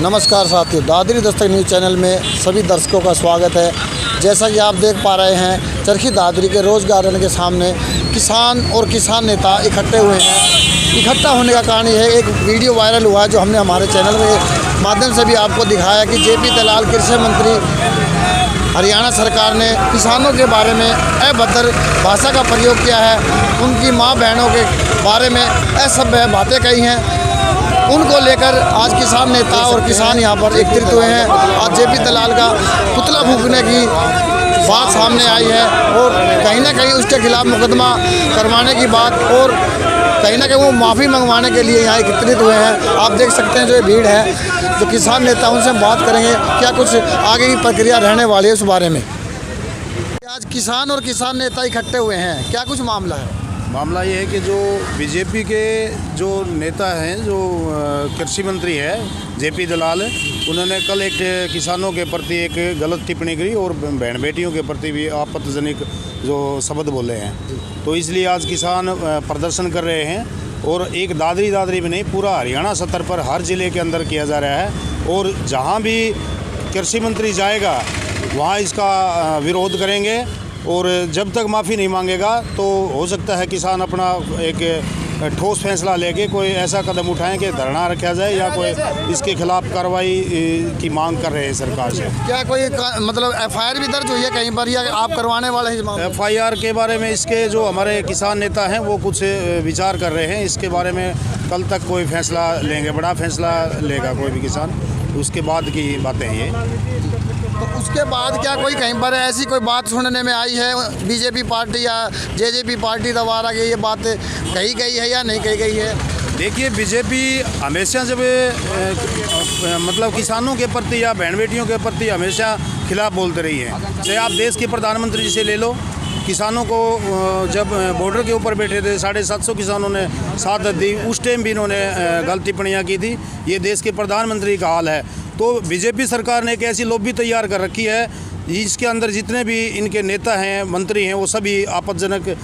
नमस्कार साथियों, Dadri Dastak news channel में सभी दर्शकों का स्वागत है। जैसा कि आप देख पा रहे हैं, चरखी दादरी के रोज़ गार्डन के सामने किसान और किसान नेता इकट्ठे हुए हैं। इकट्ठा होने का कारण ये है, एक वीडियो वायरल हुआ है जो हमने हमारे चैनल के माध्यम से भी आपको दिखाया कि जेपी दलाल कृषि मंत्री हरियाणा सरकार ने किसानों के बारे में अभद्र भाषा का प्रयोग किया है। उनकी माँ बहनों के बारे में असभ्य बातें कही हैं। उनको लेकर आज किसान नेता और किसान यहाँ पर एकत्रित हुए हैं। आज जेपी दलाल का पुतला फूंकने की बात सामने आई है और कहीं ना कहीं उसके खिलाफ मुकदमा करवाने की बात और कहीं ना कहीं वो माफ़ी मंगवाने के लिए यहाँ एकत्रित हुए हैं। आप देख सकते हैं जो ये भीड़ है, जो किसान नेता, उनसे हम बात करेंगे क्या कुछ आगे की प्रक्रिया रहने वाली है उस बारे में। आज किसान और किसान नेता इकट्ठे हुए हैं, क्या कुछ मामला है? मामला ये है कि जो बीजेपी के जो नेता हैं, जो कृषि मंत्री है जेपी दलाल, उन्होंने कल एक किसानों के प्रति एक गलत टिप्पणी करी और बहन बेटियों के प्रति भी आपत्तिजनक जो शब्द बोले हैं। तो इसलिए आज किसान प्रदर्शन कर रहे हैं और एक दादरी में नहीं, पूरा हरियाणा स्तर पर हर ज़िले के अंदर किया जा रहा है। और जहाँ भी कृषि मंत्री जाएगा वहाँ इसका विरोध करेंगे और जब तक माफ़ी नहीं मांगेगा तो हो सकता है किसान अपना एक ठोस फैसला लेके कोई ऐसा कदम उठाएं कि धरना रखा जाए या कोई इसके खिलाफ कार्रवाई की मांग कर रहे हैं सरकार से। क्या कोई मतलब एफआईआर भी दर्ज हुई है कहीं पर या आप करवाने वाले हैं? एफआईआर के बारे में इसके जो हमारे किसान नेता हैं वो कुछ विचार कर रहे हैं। इसके बारे में कल तक कोई फैसला लेंगे, बड़ा फैसला लेगा कोई भी किसान, उसके बाद की बातें ये। तो उसके बाद क्या कोई कहीं पर ऐसी कोई बात सुनने में आई है बीजेपी पार्टी या जेजेपी पार्टी द्वारा कि ये बात कही गई है या नहीं कही गई है? देखिए, बीजेपी हमेशा जब मतलब किसानों के प्रति या बहन बेटियों के प्रति हमेशा खिलाफ बोलते रही है। चाहे आप देश के प्रधानमंत्री जिसे ले लो, किसानों को जब बॉर्डर के ऊपर बैठे थे 750 किसानों ने साथ दी, उस टाइम भी इन्होंने गलत टिप्पणियाँ की थी। ये देश के प्रधानमंत्री का हाल है। तो बीजेपी सरकार ने एक ऐसी लॉबी तैयार कर रखी है इसके अंदर जितने भी इनके नेता हैं, मंत्री हैं, वो सभी आपत्तिजनक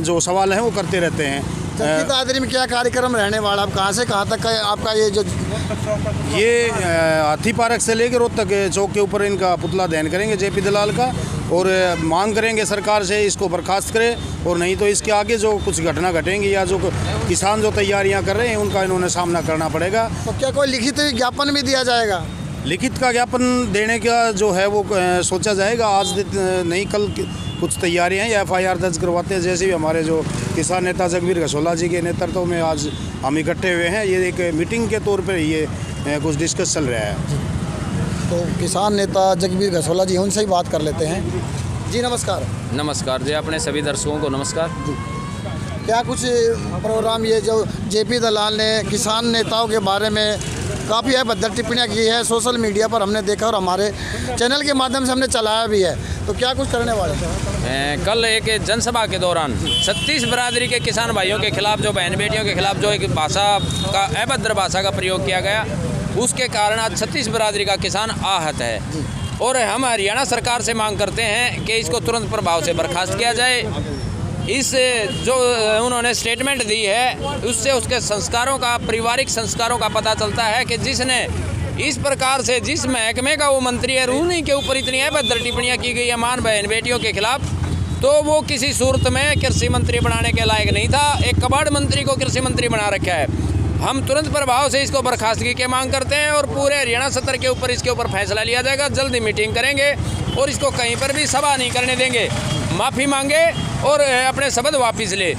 जो सवाल हैं वो करते रहते हैं। चरखी दादरी में क्या कार्यक्रम रहने वाला, आप कहाँ से कहाँ तक का आपका ये हाथी पार्क से लेकर रोहतक चौक के ऊपर इनका पुतला दहन करेंगे जेपी दलाल का और मांग करेंगे सरकार से इसको बर्खास्त करे और नहीं तो इसके आगे जो कुछ घटना घटेंगी या जो किसान जो तैयारियां कर रहे हैं उनका इन्होंने सामना करना पड़ेगा। तो क्या कोई लिखित ज्ञापन भी दिया जाएगा? लिखित का ज्ञापन देने का जो है वो सोचा जाएगा। आज नहीं, कल कुछ तैयारियां हैं या एफआईआर दर्ज करवाते हैं। जैसे भी हमारे जो किसान नेता जगबीर घसोला जी के नेतृत्व में आज हम इकट्ठे हुए हैं, ये एक मीटिंग के तौर पर ये कुछ डिस्कस चल रहा है। तो किसान नेता जगबीर घसोला जी, उनसे ही बात कर लेते हैं। जी नमस्कार। नमस्कार जी, अपने सभी दर्शकों को नमस्कार जी। क्या कुछ प्रोग्राम ये जो जेपी दलाल ने किसान नेताओं के बारे में काफ़ी अभद्र टिप्पणियाँ की है, सोशल मीडिया पर हमने देखा और हमारे चैनल के माध्यम से हमने चलाया भी है, तो क्या कुछ करने वाले हैं? कल एक जनसभा के दौरान 36 बरादरी के किसान भाइयों के खिलाफ, जो बहन बेटियों के खिलाफ जो एक भाषा का अभद्र भाषा का प्रयोग किया गया, उसके कारण आज 36 बरादरी का किसान आहत है। और हम हरियाणा सरकार से मांग करते हैं कि इसको तुरंत प्रभाव से बर्खास्त किया जाए। इस जो उन्होंने स्टेटमेंट दी है उससे उसके संस्कारों का, पारिवारिक संस्कारों का पता चलता है कि जिसने इस प्रकार से, जिस महकमे का वो मंत्री है, उन्हीं के ऊपर इतनी अभद्र टिप्पणियाँ की गई है मान बहन बेटियों के खिलाफ, तो वो किसी सूरत में कृषि मंत्री बनाने के लायक नहीं था। एक कबाड़ मंत्री को कृषि मंत्री बना रखा है। हम तुरंत प्रभाव से इसको बर्खास्तगी की मांग करते हैं और पूरे हरियाणा सत्र के ऊपर इसके ऊपर फैसला लिया जाएगा। जल्दी मीटिंग करेंगे और इसको कहीं पर भी सभा नहीं करने देंगे। माफ़ी मांगे और अपने शब्द वापस ले।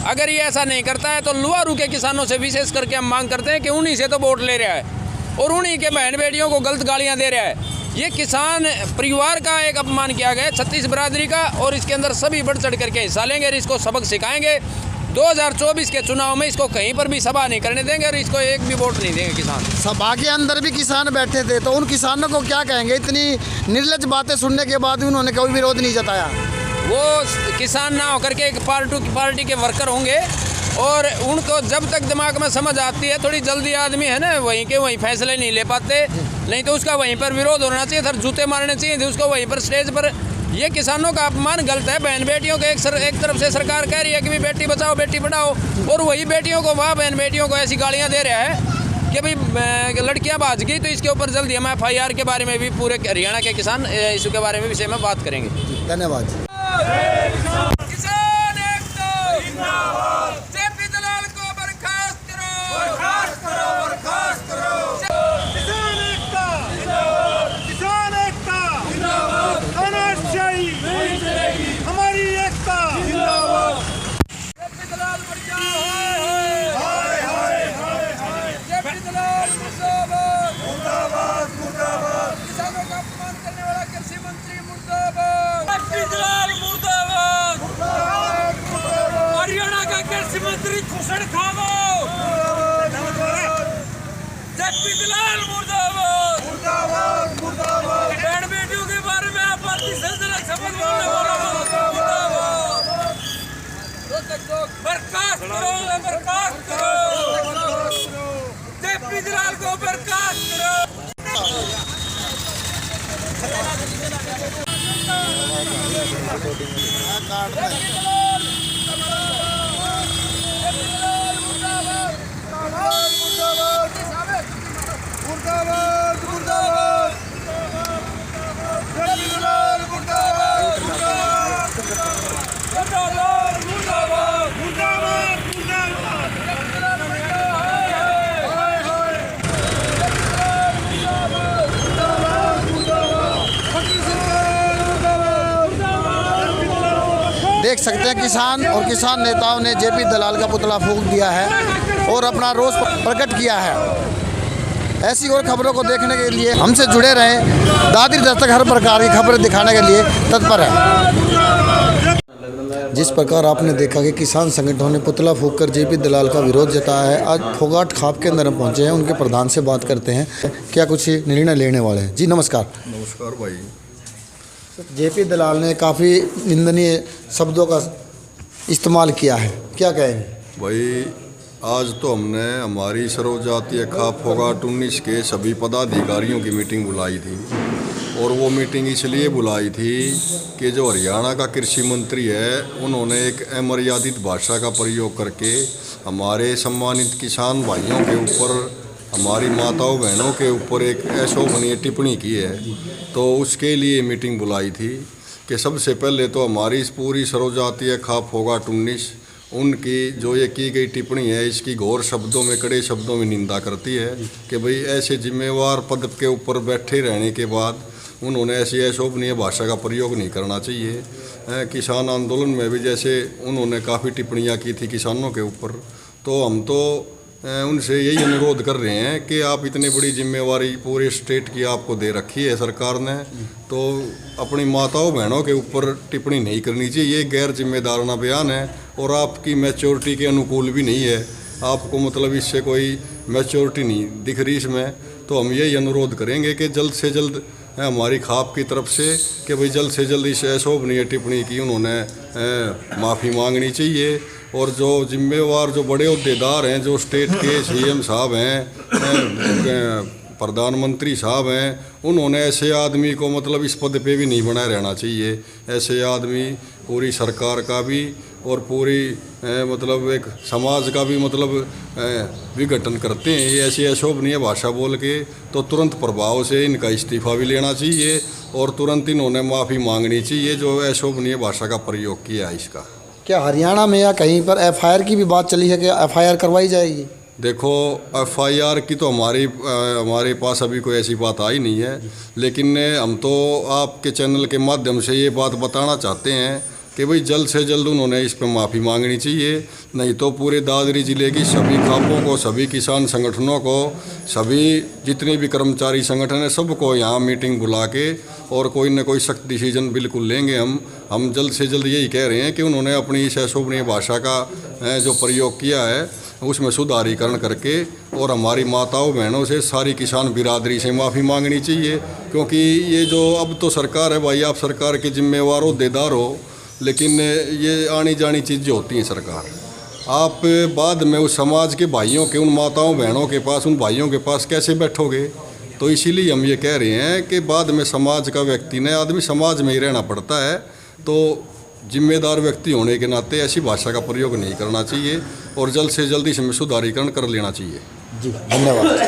अगर ये ऐसा नहीं करता है तो लुहारू के किसानों से विशेष करके हम मांग करते हैं कि उन्हीं से तो वोट ले रहा है और उन्हीं के बहन बेटियों को गलत गालियाँ दे रहा है। ये किसान परिवार का एक अपमान किया गया 36 बरादरी का, और इसके अंदर सभी बढ़ चढ़ करके हिस्सा लेंगे और इसको सबक सिखाएंगे। 2024 के चुनाव में इसको कहीं पर भी सभा नहीं करने देंगे और इसको एक भी वोट नहीं देंगे किसान। सभा के अंदर भी किसान बैठे थे, तो उन किसानों को क्या कहेंगे? इतनी निर्लज बातें सुनने के बाद भी उन्होंने कोई विरोध नहीं जताया। वो किसान ना होकर के एक पार्टी के वर्कर होंगे और उनको जब तक दिमाग में समझ आती है, थोड़ी जल्दी आदमी है ना, वहीं के वहीं फैसले नहीं ले पाते, नहीं तो उसका वहीं पर विरोध होना चाहिए था, जूते मारने चाहिए थे उसको वहीं पर स्टेज पर। ये किसानों का अपमान गलत है। बहन बेटियों के एक तरफ से सरकार कह रही है कि भी बेटी बचाओ बेटी पढ़ाओ, और वही बेटियों को, वहाँ बहन बेटियों को ऐसी गालियाँ दे रहा है कि भाई लड़कियां भाज गई तो इसके ऊपर जल्दी हम FIR के बारे में भी पूरे हरियाणा के किसान इशू के बारे में विषय में बात करेंगे। धन्यवाद। किसान एकता जिंदाबाद, जेपी दलाल को बर्खास्त करो, बर्खास्त करो, बर्खास्त करो। किसान एकता जिंदाबाद, किसान एकता जिंदाबाद, तानाशाही नहीं चलेगी, हमारी एकता जिंदाबाद। जेपी दलाल मर जाओ, हाय हाय हाय हाय, जेपी दलाल मुर्दाबाद, मुर्दाबाद मुर्दाबाद, किसानों का अपमान करने वाला कृषि मंत्री मुर्दाबाद, जेपी दलाल मुर्दाबाद, मुर्दाबाद मुर्दाबाद, हरियाणा का कृषि मंत्री घुसड़ खाओ, जेपी दलाल मुर्दाबाद, मुर्दाबाद मुर्दाबाद, बहन बेटियों के बारे में आपत्ति सिलसिला शपथ बोलने वाला मुर्दाबाद, बर्खास्त करो, बर्खास्त करो, जेपी दलाल को बर्खास्त करो। मुर्दाबाद मुर्दाबाद, जेपी दलाल मुर्दाबाद, मुर्दाबाद मुर्दाबाद, मुर्दाबाद मुर्दाबाद, हाय हाय, देख सकते हैं किसान और किसान नेताओं ने जेपी दलाल का पुतला फूंक दिया है और अपना रोष प्रकट किया है। ऐसी और खबरों को देखने के लिए हमसे जुड़े रहें। दादरी दस्तक हर प्रकार की खबरें दिखाने के लिए तत्पर है। जिस प्रकार आपने देखा कि किसान संगठनों ने पुतला फूंक कर जेपी दलाल का विरोध जताया है, आज फोगाट खाप के अंदर हम पहुंचे हैं। उनके प्रधान से बात करते हैं, क्या कुछ निर्णय लेने वाले हैं। जी नमस्कार। नमस्कार भाई। जेपी दलाल ने काफ़ी निंदनीय शब्दों का इस्तेमाल किया है, क्या कहेंगे। भाई आज तो हमने हमारी सर्वजातीय खाप फोगाट 19 के सभी पदाधिकारियों की मीटिंग बुलाई थी और वो मीटिंग इसलिए बुलाई थी कि जो हरियाणा का कृषि मंत्री है उन्होंने एक अमर्यादित भाषा का प्रयोग करके हमारे सम्मानित किसान भाइयों के ऊपर, हमारी माताओं बहनों के ऊपर एक अशोभनीय टिप्पणी की है। तो उसके लिए मीटिंग बुलाई थी कि सबसे पहले तो हमारी इस पूरी सर्वजातीय खाप फोगाट 19 उनकी जो ये की गई टिप्पणी है इसकी घोर शब्दों में, कड़े शब्दों में निंदा करती है कि भाई ऐसे जिम्मेवार पद के ऊपर बैठे रहने के बाद उन्होंने ऐसी अशोभनीय भाषा का प्रयोग नहीं करना चाहिए। किसान आंदोलन में भी जैसे उन्होंने काफ़ी टिप्पणियां की थी किसानों के ऊपर, तो हम तो उनसे यही अनुरोध कर रहे हैं कि आप इतनी बड़ी जिम्मेवारी पूरे स्टेट की आपको दे रखी है सरकार ने, तो अपनी माताओं बहनों के ऊपर टिप्पणी नहीं करनी चाहिए। ये गैर जिम्मेदाराना बयान है और आपकी मैच्योरिटी के अनुकूल भी नहीं है। आपको मतलब इससे कोई मैच्योरिटी नहीं दिख रही इसमें। तो हम यही अनुरोध करेंगे कि जल्द से जल्द हमारी खाप की तरफ से कि भाई जल्द से जल्द इस अशोभनीय टिप्पणी की उन्होंने माफ़ी मांगनी चाहिए। और जो जिम्मेवार जो बड़े अहदेदार हैं, जो स्टेट के CM साहब हैं, प्रधानमंत्री साहब हैं, उन्होंने ऐसे आदमी को मतलब इस पद पे भी नहीं बनाए रहना चाहिए। ऐसे आदमी पूरी सरकार का भी और पूरी मतलब एक समाज का भी मतलब विघटन करते हैं। ये ऐसी अशोभनीय भाषा बोल के तो तुरंत प्रभाव से इनका इस्तीफा भी लेना चाहिए और तुरंत इन्होंने माफ़ी मांगनी चाहिए जो अशोभनीय भाषा का प्रयोग किया है इसका। क्या हरियाणा में या कहीं पर FIR की भी बात चली है कि FIR करवाई जाएगी। देखो FIR की तो हमारे पास अभी कोई ऐसी बात आई नहीं है, लेकिन हम तो आपके चैनल के माध्यम से ये बात बताना चाहते हैं कि भाई जल्द से जल्द उन्होंने इस पर माफ़ी मांगनी चाहिए, नहीं तो पूरे दादरी ज़िले की सभी खापों को, सभी किसान संगठनों को, सभी जितने भी कर्मचारी संगठन है सबको यहाँ मीटिंग बुला के और कोई न कोई सख्त डिसीजन बिल्कुल लेंगे। हम जल्द से जल्द यही कह रहे हैं कि उन्होंने अपनी इस अशोभनीय भाषा का जो प्रयोग किया है उसमें सुधारीकरण करके और हमारी माताओं बहनों से, सारी किसान बिरादरी से माफ़ी मांगनी चाहिए। क्योंकि ये जो अब तो सरकार है भाई, आप सरकार के जिम्मेवार हो, देदार हो, लेकिन ये आनी जानी चीज़ें होती हैं सरकार। आप बाद में उस समाज के भाइयों के, उन माताओं बहनों के पास, उन भाइयों के पास कैसे बैठोगे। तो इसीलिए हम ये कह रहे हैं कि बाद में समाज का व्यक्ति ने, आदमी समाज में ही रहना पड़ता है, तो जिम्मेदार व्यक्ति होने के नाते ऐसी भाषा का प्रयोग नहीं करना चाहिए और जल्द से जल्द इसमें सुधारीकरण कर लेना चाहिए। जी धन्यवाद।